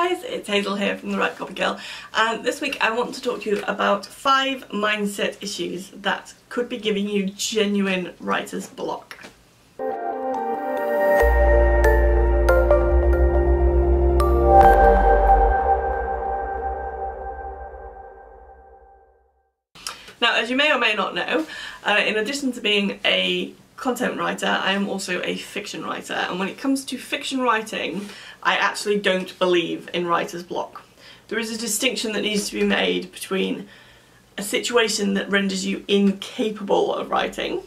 guys, it's Hazel here from The Right Copy Girl, and this week I want to talk to you about 5 mindset issues that could be giving you genuine writer's block. Now, as you may or may not know, in addition to being a content writer, I am also a fiction writer, and when it comes to fiction writing, I actually don't believe in writer's block. There is a distinction that needs to be made between a situation that renders you incapable of writing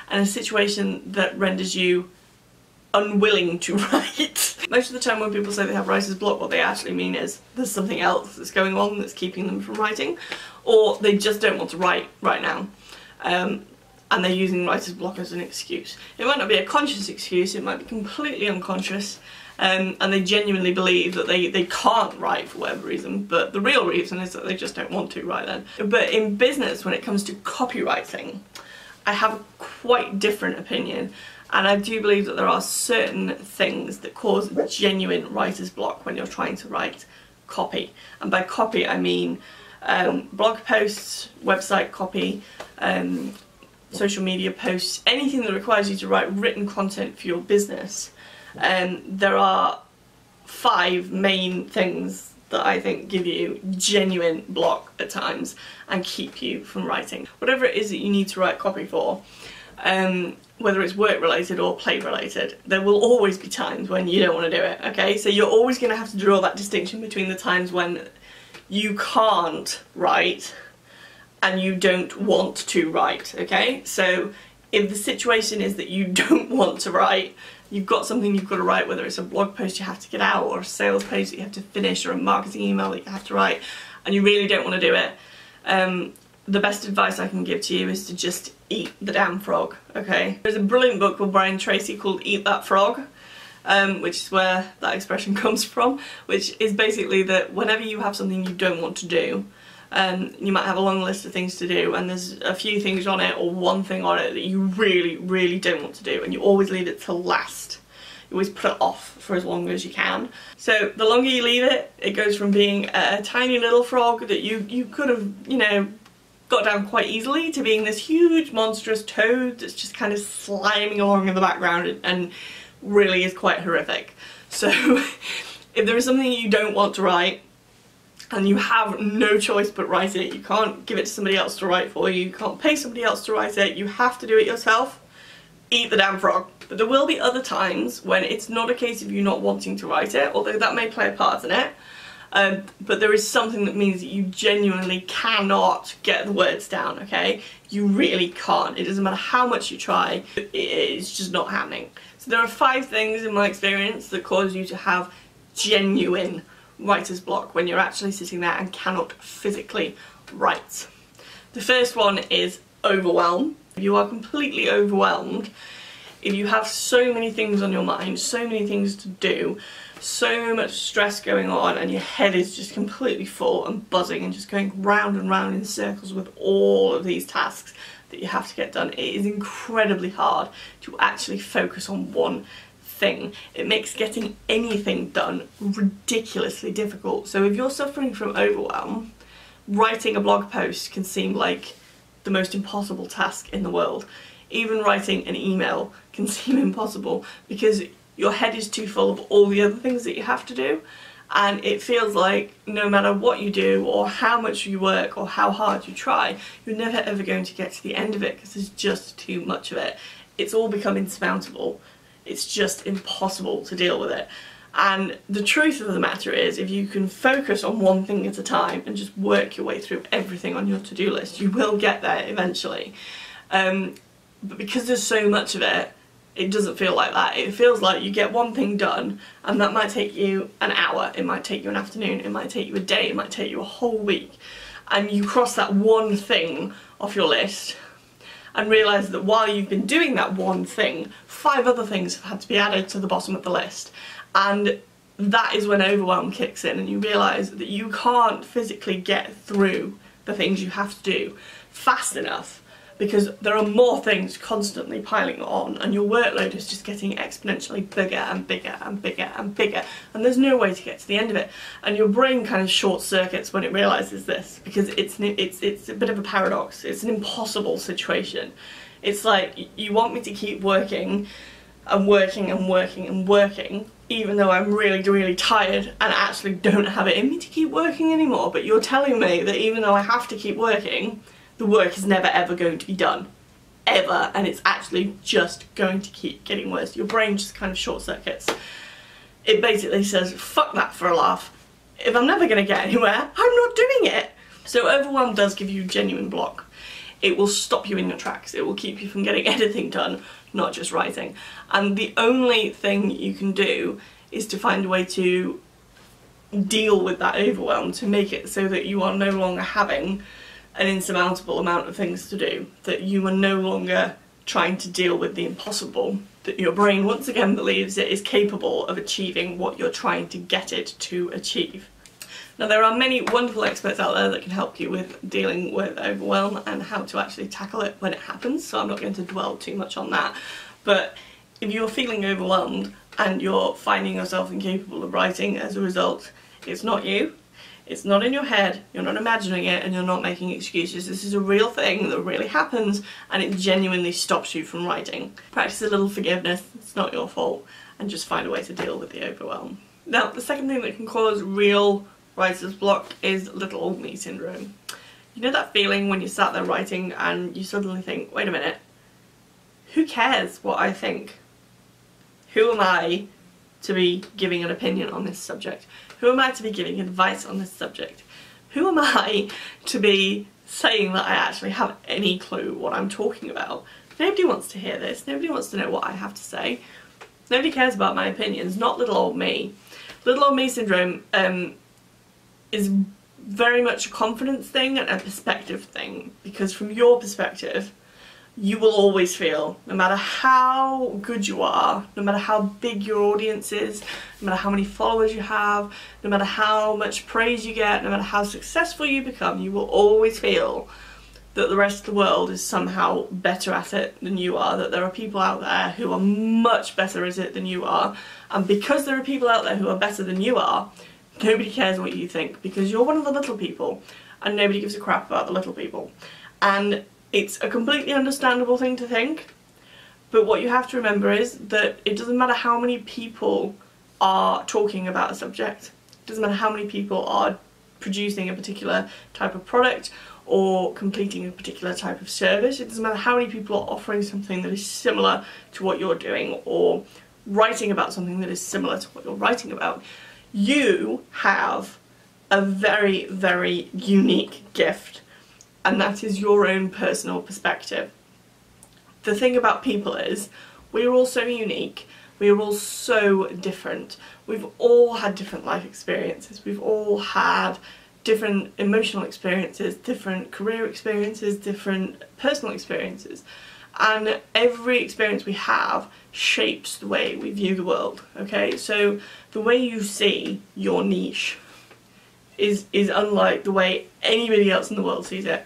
and a situation that renders you unwilling to write. Most of the time when people say they have writer's block, what they actually mean is there's something else that's going on that's keeping them from writing, or they just don't want to write right now. And they're using writer's block as an excuse. It might not be a conscious excuse, it might be completely unconscious, and they genuinely believe that they can't write for whatever reason, but the real reason is that they just don't want to right then. But in business, when it comes to copywriting, I have a quite different opinion, and I do believe that there are certain things that cause genuine writer's block when you're trying to write copy. And by copy I mean blog posts, website copy, social media posts, anything that requires you to write written content for your business. There are 5 main things that I think give you genuine block at times and keep you from writing. Whatever it is that you need to write copy for, whether it's work related or play related, there will always be times when you don't want to do it, okay? So you're always going to have to draw that distinction between the times when you can't write and you don't want to write, okay? So if the situation is that you don't want to write, you've got something you've got to write, whether it's a blog post you have to get out or a sales page that you have to finish or a marketing email that you have to write, and you really don't want to do it, the best advice I can give to you is to just eat the damn frog, okay? There's a brilliant book by Brian Tracy called Eat That Frog, which is where that expression comes from, which is basically that whenever you have something you don't want to do, you might have a long list of things to do and there's a few things on it or one thing on it that you really don't want to do, and you always leave it till last. You always put it off for as long as you can. So the longer you leave it, it goes from being a tiny little frog that you could have, you know, got down quite easily to being this huge monstrous toad that's just kind of sliming along in the background and really is quite horrific. So if there is something you don't want to write, and you have no choice but write it, you can't give it to somebody else to write for you, you can't pay somebody else to write it, you have to do it yourself, eat the damn frog. But there will be other times when it's not a case of you not wanting to write it, although that may play a part in it, but there is something that means that you genuinely cannot get the words down, okay? You really can't. It doesn't matter how much you try, it's just not happening. So there are 5 things in my experience that cause you to have genuine writer's block when you're actually sitting there and cannot physically write. The first one is overwhelm. If you are completely overwhelmed, if you have so many things on your mind, so many things to do, so much stress going on, and your head is just completely full and buzzing and just going round and round in circles with all of these tasks that you have to get done, it is incredibly hard to actually focus on one thing. It makes getting anything done ridiculously difficult. So if you're suffering from overwhelm, writing a blog post can seem like the most impossible task in the world. Even writing an email can seem impossible because your head is too full of all the other things that you have to do, and it feels like no matter what you do or how much you work or how hard you try, you're never ever going to get to the end of it because there's just too much of it. It's all become insurmountable. It's just impossible to deal with it. And the truth of the matter is, if you can focus on one thing at a time and just work your way through everything on your to-do list, you will get there eventually. But because there's so much of it, it doesn't feel like that. It feels like you get one thing done and that might take you an hour, it might take you an afternoon, it might take you a day, it might take you a whole week. And you cross that one thing off your list and realise that while you've been doing that one thing, 5 other things have had to be added to the bottom of the list. And that is when overwhelm kicks in and you realise that you can't physically get through the things you have to do fast enough because there are more things constantly piling on and your workload is just getting exponentially bigger and bigger and bigger and bigger, and there's no way to get to the end of it. And your brain kind of short circuits when it realises this, because it's a bit of a paradox. It's an impossible situation. It's like, you want me to keep working and working and working and working, even though I'm really, really tired and actually don't have it in me to keep working anymore, but you're telling me that even though I have to keep working, the work is never ever going to be done. Ever. And it's actually just going to keep getting worse. Your brain just kind of short circuits. It basically says, fuck that for a laugh. If I'm never going to get anywhere, I'm not doing it. So overwhelm does give you genuine block. It will stop you in your tracks. It will keep you from getting anything done, not just writing. And the only thing you can do is to find a way to deal with that overwhelm, to make it so that you are no longer having an insurmountable amount of things to do, that you are no longer trying to deal with the impossible, that your brain once again believes it is capable of achieving what you're trying to get it to achieve. Now, there are many wonderful experts out there that can help you with dealing with overwhelm and how to actually tackle it when it happens, so I'm not going to dwell too much on that. But if you're feeling overwhelmed and you're finding yourself incapable of writing as a result, it's not you. It's not in your head, you're not imagining it, and you're not making excuses. This is a real thing that really happens, and it genuinely stops you from writing. Practice a little forgiveness, it's not your fault, and just find a way to deal with the overwhelm. Now, the second thing that can cause real writer's block is little old me syndrome. You know that feeling when you sat there writing and you suddenly think, wait a minute, who cares what I think? Who am I to be giving an opinion on this subject? Who am I to be giving advice on this subject? Who am I to be saying that I actually have any clue what I'm talking about? Nobody wants to hear this. Nobody wants to know what I have to say. Nobody cares about my opinions, not little old me. Little old me syndrome is very much a confidence thing and a perspective thing, because from your perspective, you will always feel, no matter how good you are, no matter how big your audience is, no matter how many followers you have, no matter how much praise you get, no matter how successful you become, you will always feel that the rest of the world is somehow better at it than you are, that there are people out there who are much better at it than you are, and because there are people out there who are better than you are, nobody cares what you think, because you're one of the little people, and nobody gives a crap about the little people. And it's a completely understandable thing to think, but what you have to remember is that it doesn't matter how many people are talking about a subject, it doesn't matter how many people are producing a particular type of product or completing a particular type of service, it doesn't matter how many people are offering something that is similar to what you're doing or writing about something that is similar to what you're writing about. You have a very, very unique gift, and that is your own personal perspective. The thing about people is, we're all so unique, we're all so different. We've all had different life experiences, we've all had different emotional experiences, different career experiences, different personal experiences. And every experience we have shapes the way we view the world, okay? So the way you see your niche is unlike the way anybody else in the world sees it.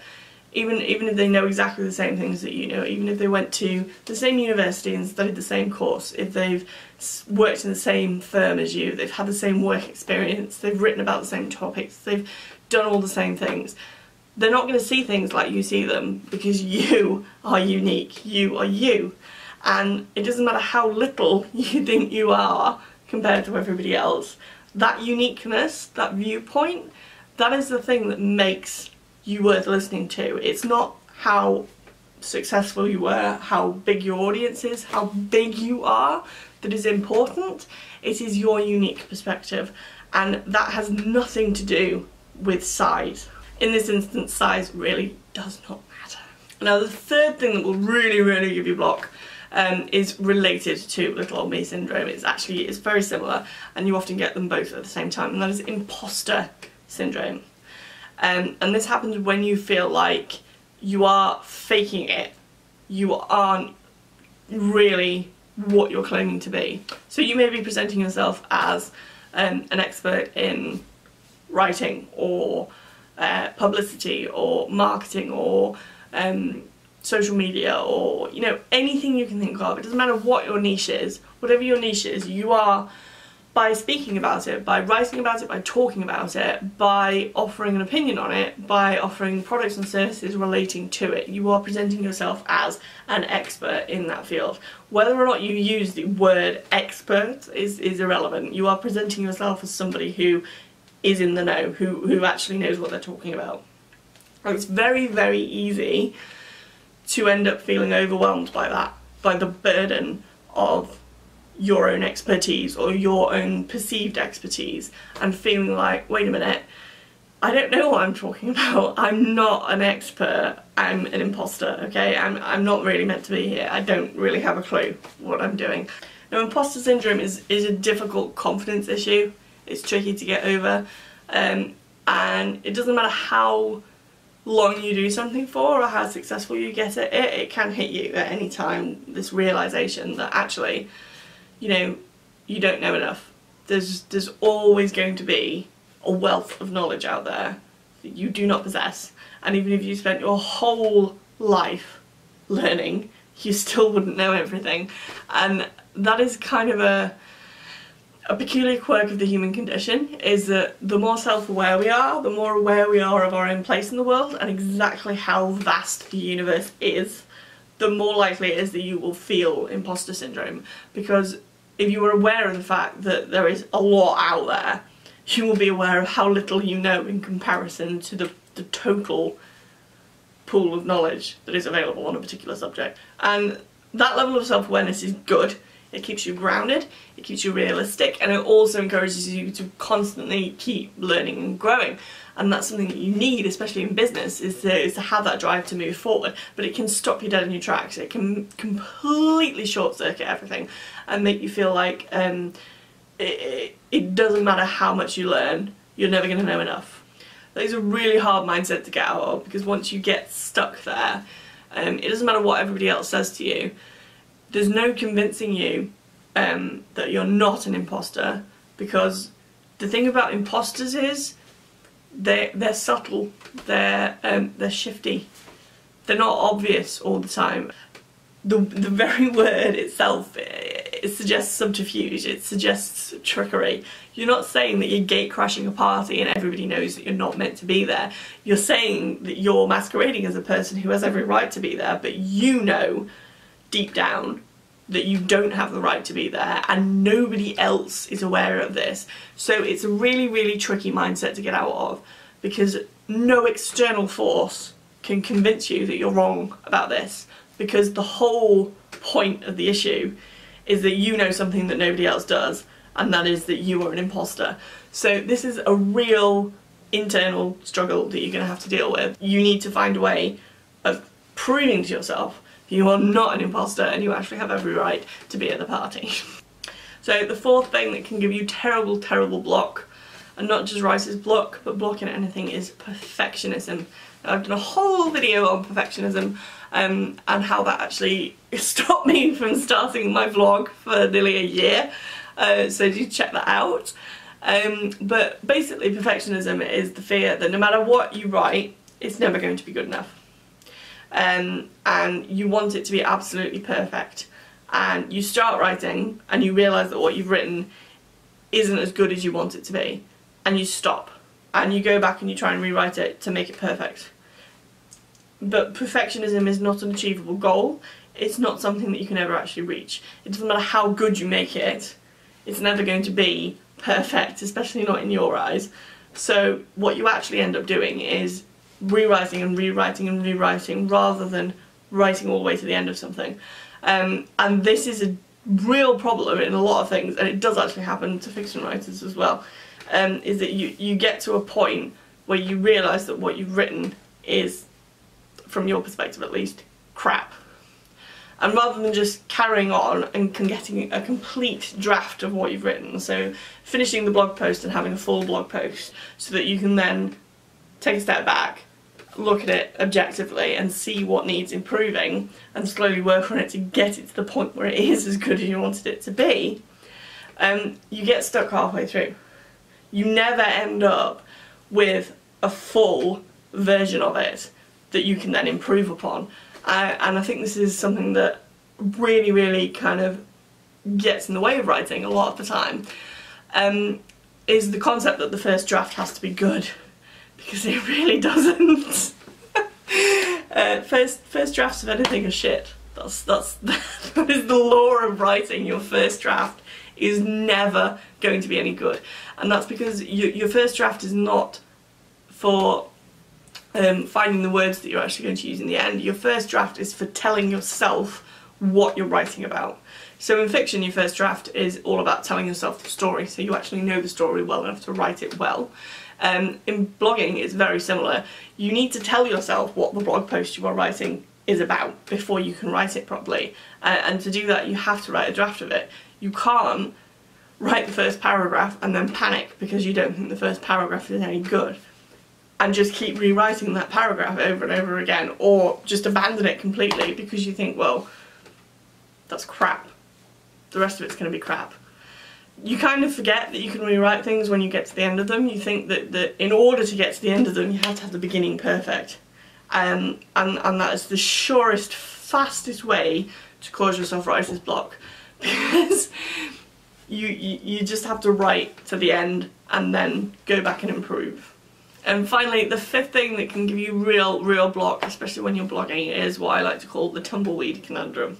Even if they know exactly the same things that you know, even if they went to the same university and studied the same course, if they've worked in the same firm as you, they've had the same work experience, they've written about the same topics, they've done all the same things, they're not going to see things like you see them, because you are unique, you are you. And it doesn't matter how little you think you are compared to everybody else, that uniqueness, that viewpoint, that is the thing that makes you worth listening to. It's not how successful you were, how big your audience is, how big you are that is important. It is your unique perspective, and that has nothing to do with size. In this instance, size really does not matter. Now, the third thing that will really give you block is related to little old me syndrome. It's very similar, and you often get them both at the same time, and that is imposter syndrome. And this happens when you feel like you are faking it, you aren't really what you're claiming to be. So you may be presenting yourself as an expert in writing or publicity or marketing or social media, or, you know, anything you can think of. It doesn't matter what your niche is. Whatever your niche is, you are, by speaking about it, by writing about it, by talking about it, by offering an opinion on it, by offering products and services relating to it, you are presenting yourself as an expert in that field. Whether or not you use the word expert is irrelevant. You are presenting yourself as somebody who is in the know, who actually knows what they're talking about. And it's very, very easy to end up feeling overwhelmed by that, by the burden of your own expertise or your own perceived expertise, and feeling like, wait a minute, I don't know what I'm talking about. I'm not an expert. I'm an imposter, okay? I'm not really meant to be here. I don't really have a clue what I'm doing. Now, imposter syndrome is a difficult confidence issue. It's tricky to get over, and it doesn't matter how long you do something for or how successful you get at it, it can hit you at any time, this realisation that actually, you know, you don't know enough. There's always going to be a wealth of knowledge out there that you do not possess, and even if you spent your whole life learning, you still wouldn't know everything. And that is kind of a peculiar quirk of the human condition, is that the more self-aware we are, the more aware we are of our own place in the world and exactly how vast the universe is, the more likely it is that you will feel imposter syndrome. Because if you are aware of the fact that there is a lot out there, you will be aware of how little you know in comparison to the total pool of knowledge that is available on a particular subject. And that level of self-awareness is good. It keeps you grounded, it keeps you realistic, and it also encourages you to constantly keep learning and growing. And that's something that you need, especially in business, is to have that drive to move forward. But it can stop you dead in your tracks. It can completely short-circuit everything and make you feel like it doesn't matter how much you learn, you're never going to know enough. That is a really hard mindset to get out of, because once you get stuck there, it doesn't matter what everybody else says to you. There's no convincing you that you're not an imposter, because the thing about imposters is they're subtle, they're shifty, they're not obvious all the time. The very word itself, it suggests subterfuge, it suggests trickery. You're not saying that you're gate crashing a party and everybody knows that you're not meant to be there. You're saying that you're masquerading as a person who has every right to be there, but you know deep down that you don't have the right to be there, and nobody else is aware of this. So it's a really, really tricky mindset to get out of, because no external force can convince you that you're wrong about this, because the whole point of the issue is that you know something that nobody else does, and that is that you are an imposter. So this is a real internal struggle that you're going to have to deal with. You need to find a way of proving to yourself you are not an imposter and you actually have every right to be at the party. So the fourth thing that can give you terrible, terrible block, and not just writer's block, but block in anything, is perfectionism. Now, I've done a whole video on perfectionism and how that actually stopped me from starting my vlog for nearly a year, so do check that out. But basically perfectionism is the fear that no matter what you write, it's never going to be good enough. And you want it to be absolutely perfect, and you start writing and you realise that what you've written isn't as good as you want it to be, and you stop and you go back and you try and rewrite it to make it perfect. But perfectionism is not an achievable goal. It's not something that you can ever actually reach. It doesn't matter how good you make it, it's never going to be perfect, especially not in your eyes. So what you actually end up doing is rewriting and rewriting and rewriting, rather than writing all the way to the end of something. And this is a real problem in a lot of things, and it does actually happen to fiction writers as well, is that you get to a point where you realise that what you've written is, from your perspective at least, crap. And rather than just carrying on and getting a complete draft of what you've written, so finishing the blog post and having a full blog post so that you can then take a step back, look at it objectively and see what needs improving and slowly work on it to get it to the point where it is as good as you wanted it to be, you get stuck halfway through. You never end up with a full version of it that you can then improve upon. And I think this is something that really kind of gets in the way of writing a lot of the time, is the concept that the first draft has to be good, because it really doesn't. First drafts of anything are shit. That is the law of writing. Your first draft is never going to be any good, and that's because your first draft is not for finding the words that you're actually going to use in the end. Your first draft is for telling yourself what you're writing about. So in fiction, your first draft is all about telling yourself the story, so you actually know the story well enough to write it well. In blogging, it's very similar. You need to tell yourself what the blog post you are writing is about before you can write it properly. And to do that, you have to write a draft of it. You can't write the first paragraph and then panic because you don't think the first paragraph is any good, and just keep rewriting that paragraph over and over again, or just abandon it completely because you think, well, that's crap. The rest of it's going to be crap. You kind of forget that you can rewrite things when you get to the end of them. You think that in order to get to the end of them, you have to have the beginning perfect. And that is the surest, fastest way to cause yourself writer's block. Because you just have to write to the end and then go back and improve. And finally, the fifth thing that can give you real block, especially when you're blogging, is what I like to call the tumbleweed conundrum.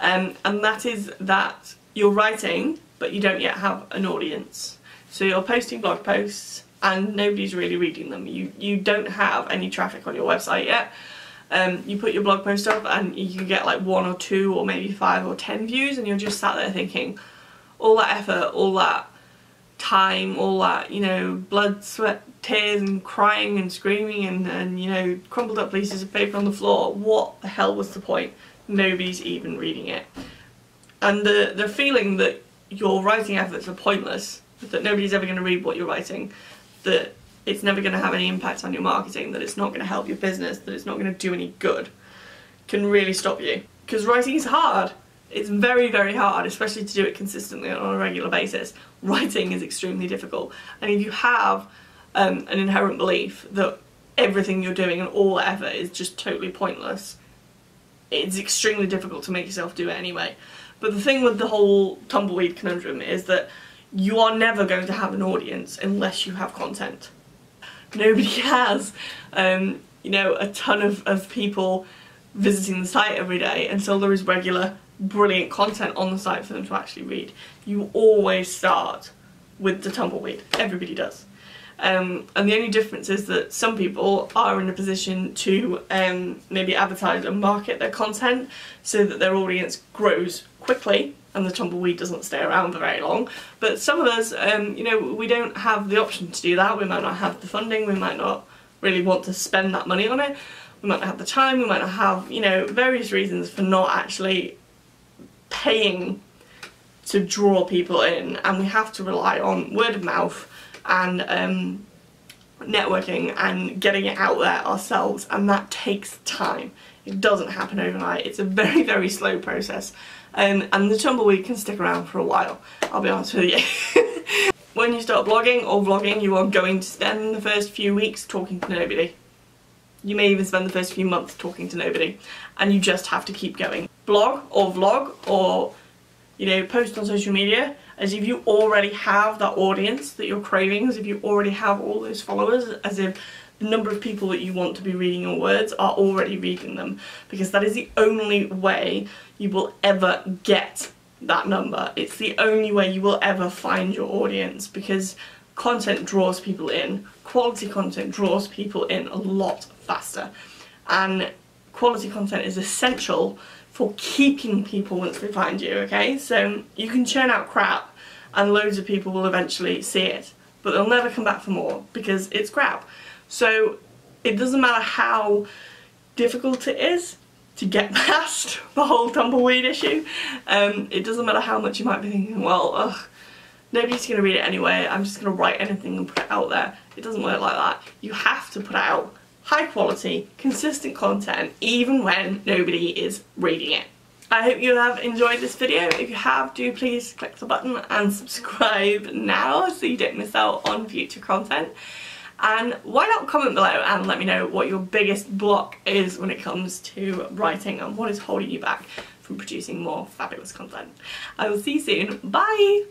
And that is that you're writing, but you don't yet have an audience. So you're posting blog posts and nobody's really reading them. You don't have any traffic on your website yet. You put your blog post up and you get like 1 or 2 or maybe 5 or 10 views, and you're just sat there thinking, all that effort, all that time, all that, you know, blood, sweat, tears and crying and screaming and you know, crumpled up pieces of paper on the floor, what the hell was the point? Nobody's even reading it. And the feeling that your writing efforts are pointless, that nobody's ever going to read what you're writing, that it's never going to have any impact on your marketing, that it's not going to help your business, that it's not going to do any good, can really stop you. Because writing is hard. It's very hard, especially to do it consistently on a regular basis. Writing is extremely difficult. And if you have an inherent belief that everything you're doing and all the effort is just totally pointless, it's extremely difficult to make yourself do it anyway. But the thing with the whole tumbleweed conundrum is that you are never going to have an audience unless you have content. Nobody has, you know, a ton of people visiting the site every day until there is regular, brilliant content on the site for them to actually read. You always start with the tumbleweed. Everybody does. And the only difference is that some people are in a position to maybe advertise and market their content so that their audience grows quickly and the tumbleweed doesn't stay around for very long. But some of us, you know, we don't have the option to do that. We might not have the funding, we might not really want to spend that money on it, we might not have the time, we might not have, you know, various reasons for not actually paying to draw people in, and we have to rely on word of mouth and networking and getting it out there ourselves, and that takes time. It doesn't happen overnight. It's a very slow process, and the tumbleweed can stick around for a while, I'll be honest with you. When you start blogging or vlogging, you are going to spend the first few weeks talking to nobody. You may even spend the first few months talking to nobody, and you just have to keep going. Blog or vlog or, you know, post on social media as if you already have that audience that you're craving, as if you already have all those followers, as if the number of people that you want to be reading your words are already reading them, because that is the only way you will ever get that number. It's the only way you will ever find your audience, because content draws people in. Quality content draws people in a lot faster, and quality content is essential for keeping people once they find you, okay? So you can churn out crap and loads of people will eventually see it, but they'll never come back for more because it's crap. So it doesn't matter how difficult it is to get past the whole tumbleweed issue. It doesn't matter how much you might be thinking, well, ugh, nobody's going to read it anyway, I'm just going to write anything and put it out there. It doesn't work like that. You have to put out high quality, consistent content, even when nobody is reading it. I hope you have enjoyed this video. If you have, do please click the button and subscribe now so you don't miss out on future content. And why not comment below and let me know what your biggest block is when it comes to writing and what is holding you back from producing more fabulous content. I will see you soon. Bye!